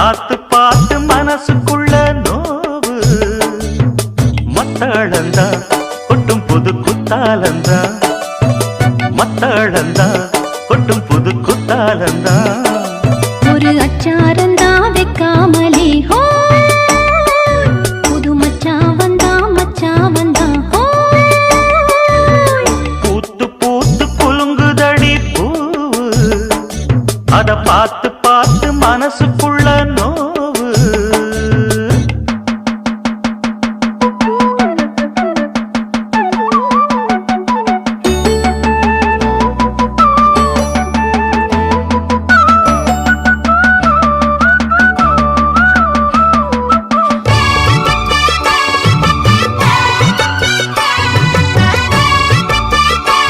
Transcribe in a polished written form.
பார்த்து பார்த்து மனசுக்குள்ள நோவு மத்தளந்தா கொட்டும் புது குத்தாலந்தா மத்தளந்தா கொட்டும் புது குத்தாலந்தா ஒரு அச்சாரந்தா வைக்காமலே ஹோ புது மச்சா வந்தா ஹோ பூத்து பூத்து குலுங்குதடி பூவு அத பார்த்து